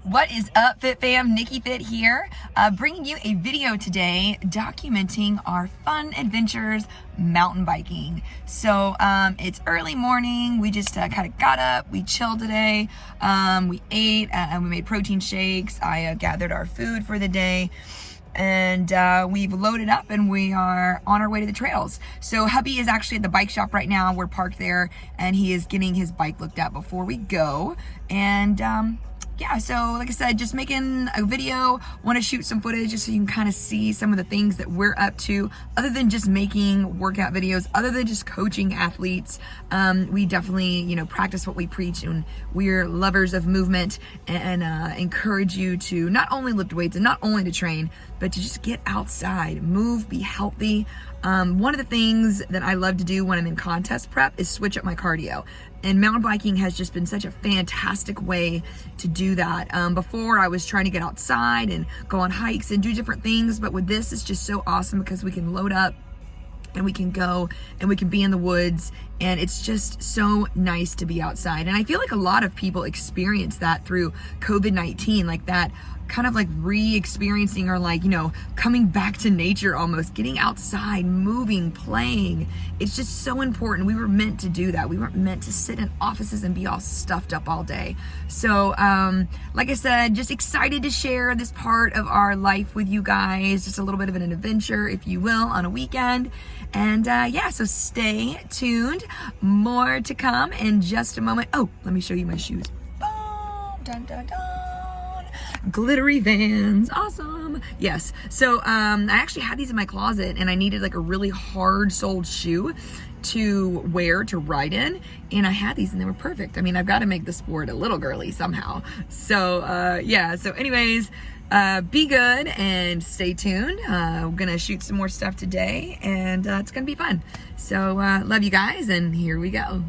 What is up, Fit Fam? NikkiFit here, bringing you a video today documenting our fun adventures mountain biking. So it's early morning. We just kind of got up, we chilled today, we ate, and we made protein shakes. I gathered our food for the day, and we've loaded up and we are on our way to the trails. So hubby is actually at the bike shop right now. We're parked there and he is getting his bike looked at before we go. And yeah, so like I said, just making a video, want to shoot some footage just so you can kind of see some of the things that we're up to, other than just making workout videos, other than just coaching athletes. We definitely, practice what we preach, and we're lovers of movement and encourage you to not only lift weights and not only to train, but to just get outside, move, be healthy. One of the things that I love to do when I'm in contest prep is switch up my cardio. And mountain biking has just been such a fantastic way to do that. Before, I was trying to get outside and go on hikes and do different things, but with this, it's just so awesome because we can load up and we can go and we can be in the woods, and it's just so nice to be outside. And I feel like a lot of people experience that through COVID-19, like that kind of like re-experiencing or like, coming back to nature almost, getting outside, moving, playing. It's just so important. We were meant to do that. We weren't meant to sit in offices and be all stuffed up all day. So, like I said, just excited to share this part of our life with you guys. Just a little bit of an adventure, if you will, on a weekend. And yeah, so stay tuned. More to come in just a moment. Oh, let me show you my shoes. Boom, dun, dun, dun. Glittery Vans, awesome. Yes, so I actually had these in my closet and I needed like a really hard soled shoe to wear to ride in, and I had these and they were perfect. I mean, I've got to make the sport a little girly somehow. So yeah, so anyways, be good and stay tuned. We're gonna shoot some more stuff today, and it's gonna be fun. So love you guys, and here we go.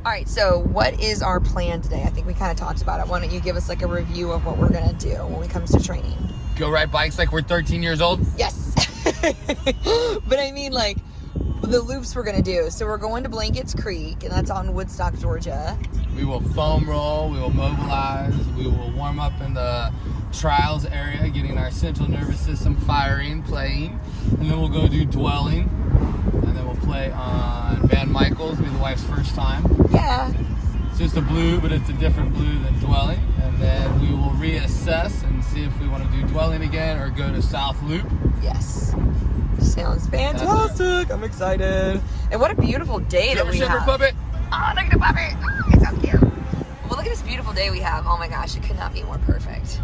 All right, so what is our plan today? I think we kind of talked about it. Why don't you give us like a review of what we're gonna do when it comes to training? Go ride bikes like we're 13 years old? Yes. But I mean like the loops we're gonna do. So we're going to Blankets Creek, and that's out in Woodstock, Georgia. We will foam roll, we will mobilize, we will warm up in the trials area, getting our central nervous system firing, playing, and then we'll go do dwelling, and then we'll play on Van Michael's, be the wife's first time. Yeah. It's just a blue, but it's a different blue than dwelling, and then we will reassess and see if we want to do dwelling again or go to South Loop. Yes. Sounds fantastic. I'm excited. And what a beautiful day that we have. Puppet? Oh, look at the puppet. Oh, it's so cute. Well, look at this beautiful day we have. Oh my gosh, it could not be more perfect.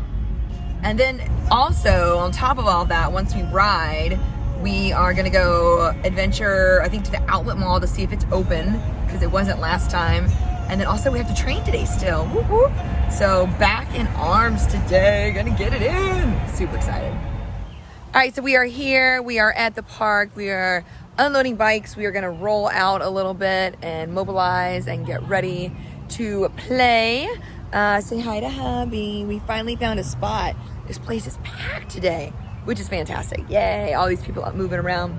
And then also, on top of all that, once we ride, we are gonna go adventure, I think, to the outlet mall to see if it's open, because it wasn't last time. And then also we have to train today still. Whoop, whoop. So back in arms today, gonna get it in. Super excited. All right, so we are here. We are at the park. We are unloading bikes. We are gonna roll out a little bit and mobilize and get ready to play. Say hi to hubby. We finally found a spot. This place is packed today, which is fantastic. Yay, all these people out moving around.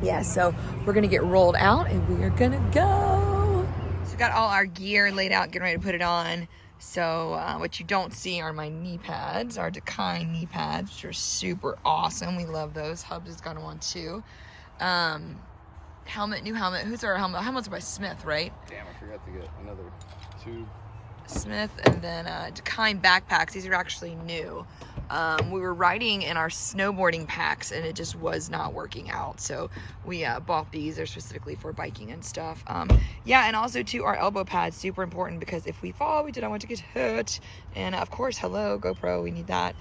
Yeah, so we're gonna get rolled out and we are gonna go. So we got all our gear laid out, getting ready to put it on. So what you don't see are my knee pads, our Decay knee pads, which are super awesome. We love those. Hubs has got them on too. Helmet, new helmet. Who's our helmet? Helmets are by Smith, right? Damn, I forgot to get another tube. Smith, and then Decay backpacks. These are actually new. We were riding in our snowboarding packs and it just was not working out, so we bought these. They're specifically for biking and stuff. Yeah, and also too, our elbow pads, super important, because if we fall, we do not want to get hurt. And of course, hello GoPro, we need that.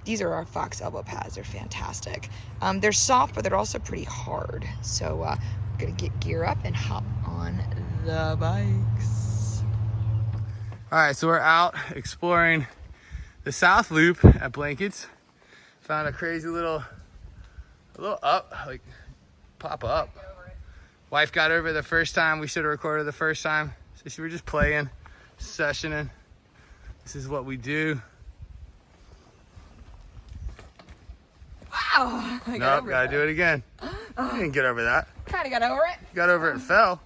These are our Fox elbow pads. They're fantastic. They're soft, but they're also pretty hard. So we're gonna get gear up and hop on the bikes. All right, so we're out exploring the South Loop at Blankets. Found a crazy little up, like pop up. Wife got over the first time. We should have recorded the first time. So we were just playing, sessioning. This is what we do. Ow! Nope, gotta do it again. You didn't get over that. Kind of got over it. Got over it and fell.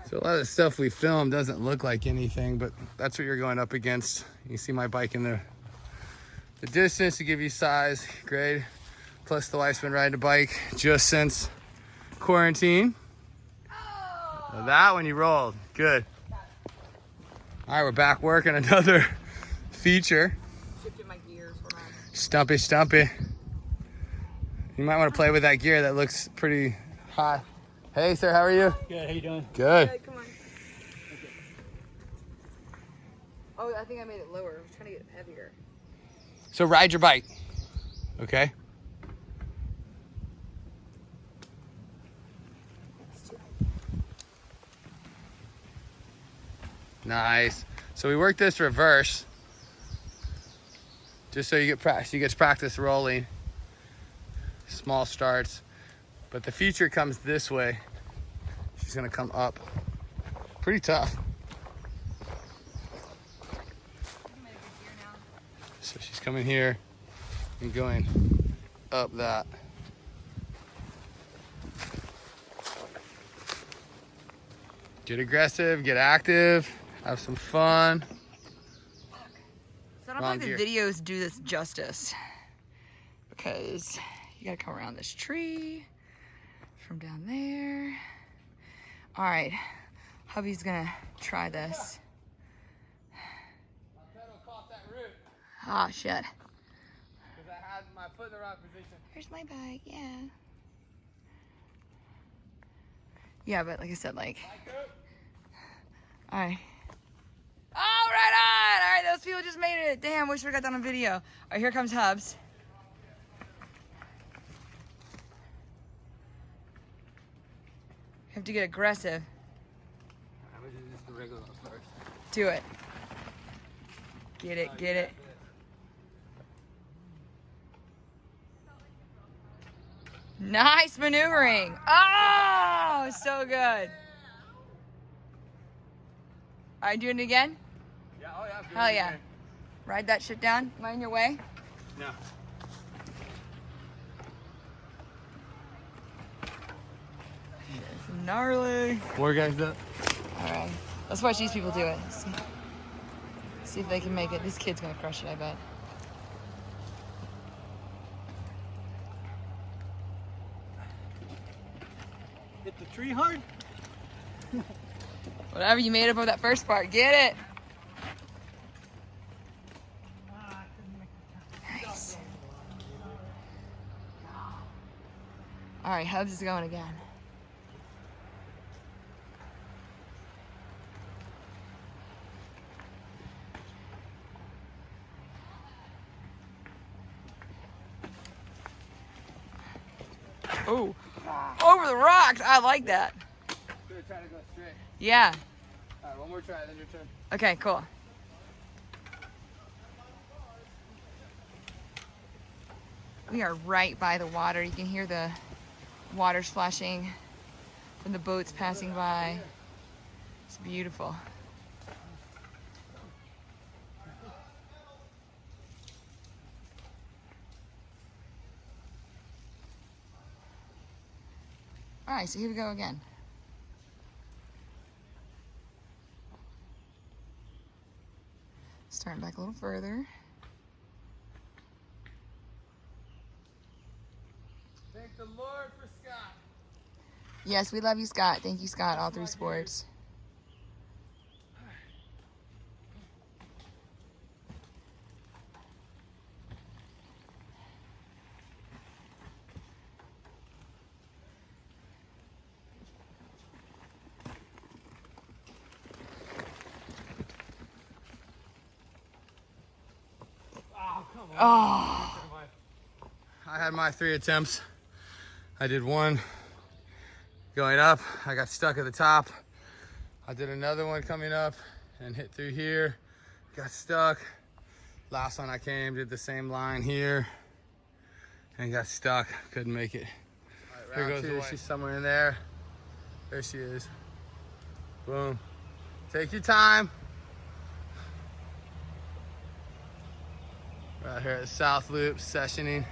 So a lot of the stuff we film doesn't look like anything, but that's what you're going up against. You see my bike in the distance to give you size, grade. Plus the wife's been riding a bike just since quarantine. So that one you rolled, good. All right, we're back working another feature. Shifted my gears. Stumpy, stumpy. You might want to play with that gear. That looks pretty high. Hey, sir, how are you? Good, how you doing? Good. Good, come on. Okay. Oh, I think I made it lower. I was trying to get it heavier. So ride your bike, okay? Nice. So we work this reverse, just so you get practice. You get practice rolling. Small starts, but the feature comes this way. She's gonna come up. Pretty tough. So she's coming here and going up that. Get aggressive, get active, have some fun. So I don't think the videos do this justice, because you gotta come around this tree from down there. All right, hubby's gonna try this. My pedal caught that root Ah, shit. because I had my foot in the wrong position. Here's my bike, yeah. Yeah, but like I said, like, all right. Oh, right on. All right, those people just made it. Damn, wish we got that on video. All right, here comes Hubs. You have to get aggressive. I'm gonna do just the regular one first. Do it. Get it, get it. Nice maneuvering. Oh, so good. All right, doing it again? Yeah, oh yeah. Hell yeah. Ride that shit down. Am I in your way? No. It's gnarly. More guys up. All right, let's watch these people do it. See if they can make it. This kid's gonna crush it, I bet. Hit the tree hard? Whatever you made up of that first part, get it. Nice. All right, Hubs is going again. Oh, over the rocks. I like that. Good, try to go straight. Yeah. All right, one more try, then your turn. Okay, cool. We are right by the water. You can hear the water splashing from the boats passing by. It's beautiful. All right, so here we go again. Starting back a little further. Thank the Lord for Scott. Yes, we love you, Scott. Thank you, Scott, all three sports. Oh. I had my 3 attempts. I did one going up. I got stuck at the top. I did another one coming up and hit through here. Got stuck. Last one I came, did the same line here and got stuck. Couldn't make it. Right, here goes the wife. She's somewhere in there. There she is. Boom. Take your time. Right here at the South Loop, sessioning.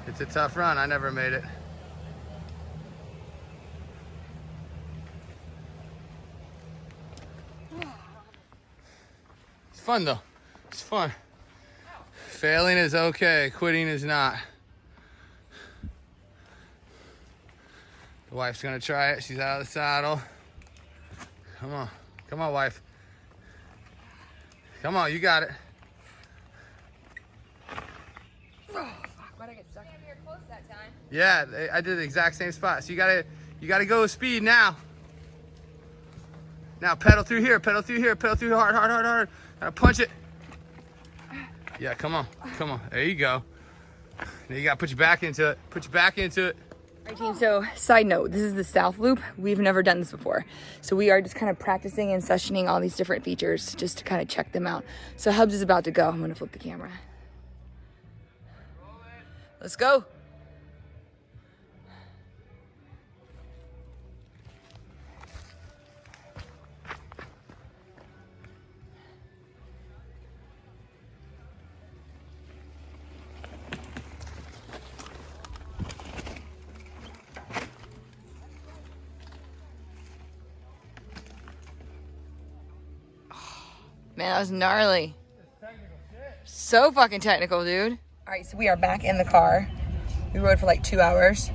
It's a tough run. I never made it. It's fun though. It's fun. Failing is okay. Quitting is not. The wife's gonna try it. She's out of the saddle. Come on. Come on, wife. Come on, you got it. Why'd I get stuck? We were close that time. Yeah, I did the exact same spot. So you gotta go with speed now. Now pedal through here, pedal through here, pedal through hard, hard, hard, hard. Gotta punch it. Yeah, come on, come on. There you go. Now you gotta put your back into it. Put your back into it. All right, team, so side note, this is the South Loop. We've never done this before. So we are just kind of practicing and sessioning all these different features just to kind of check them out. So Hubs is about to go. I'm gonna flip the camera. Let's go. Man, that was gnarly. So fucking technical, dude. All right, so we are back in the car. We rode for like 2 hours.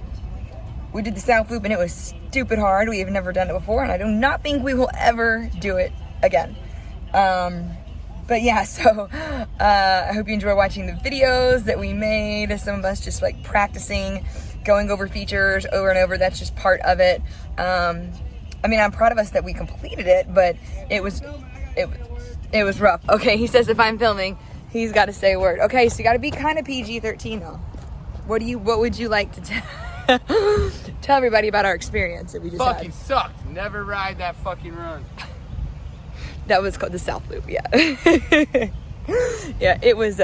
We did the South Loop and it was stupid hard. We have never done it before and I do not think we will ever do it again. But yeah, so I hope you enjoy watching the videos that we made. Some of us just like practicing, going over features over and over. That's just part of it. I mean, I'm proud of us that we completed it, but it was rough. Okay, he says if I'm filming, he's got to say a word. Okay, so you got to be kind of PG-13 though. What would you like to tell everybody about our experience that we just Fucking had? sucked. Never ride that fucking run. That was called the South Loop, yeah. Yeah, it was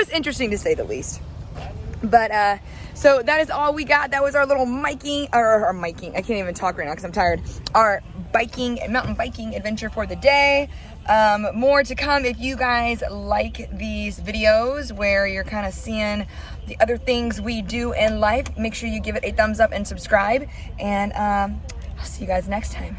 interesting to say the least. But so that is all we got. That was our little miking, or miking. I can't even talk right now because I'm tired. Our mountain biking adventure for the day. More to come if you guys like these videos where you're kind of seeing the other things we do in life. Make sure you give it a thumbs up and subscribe. And I'll see you guys next time.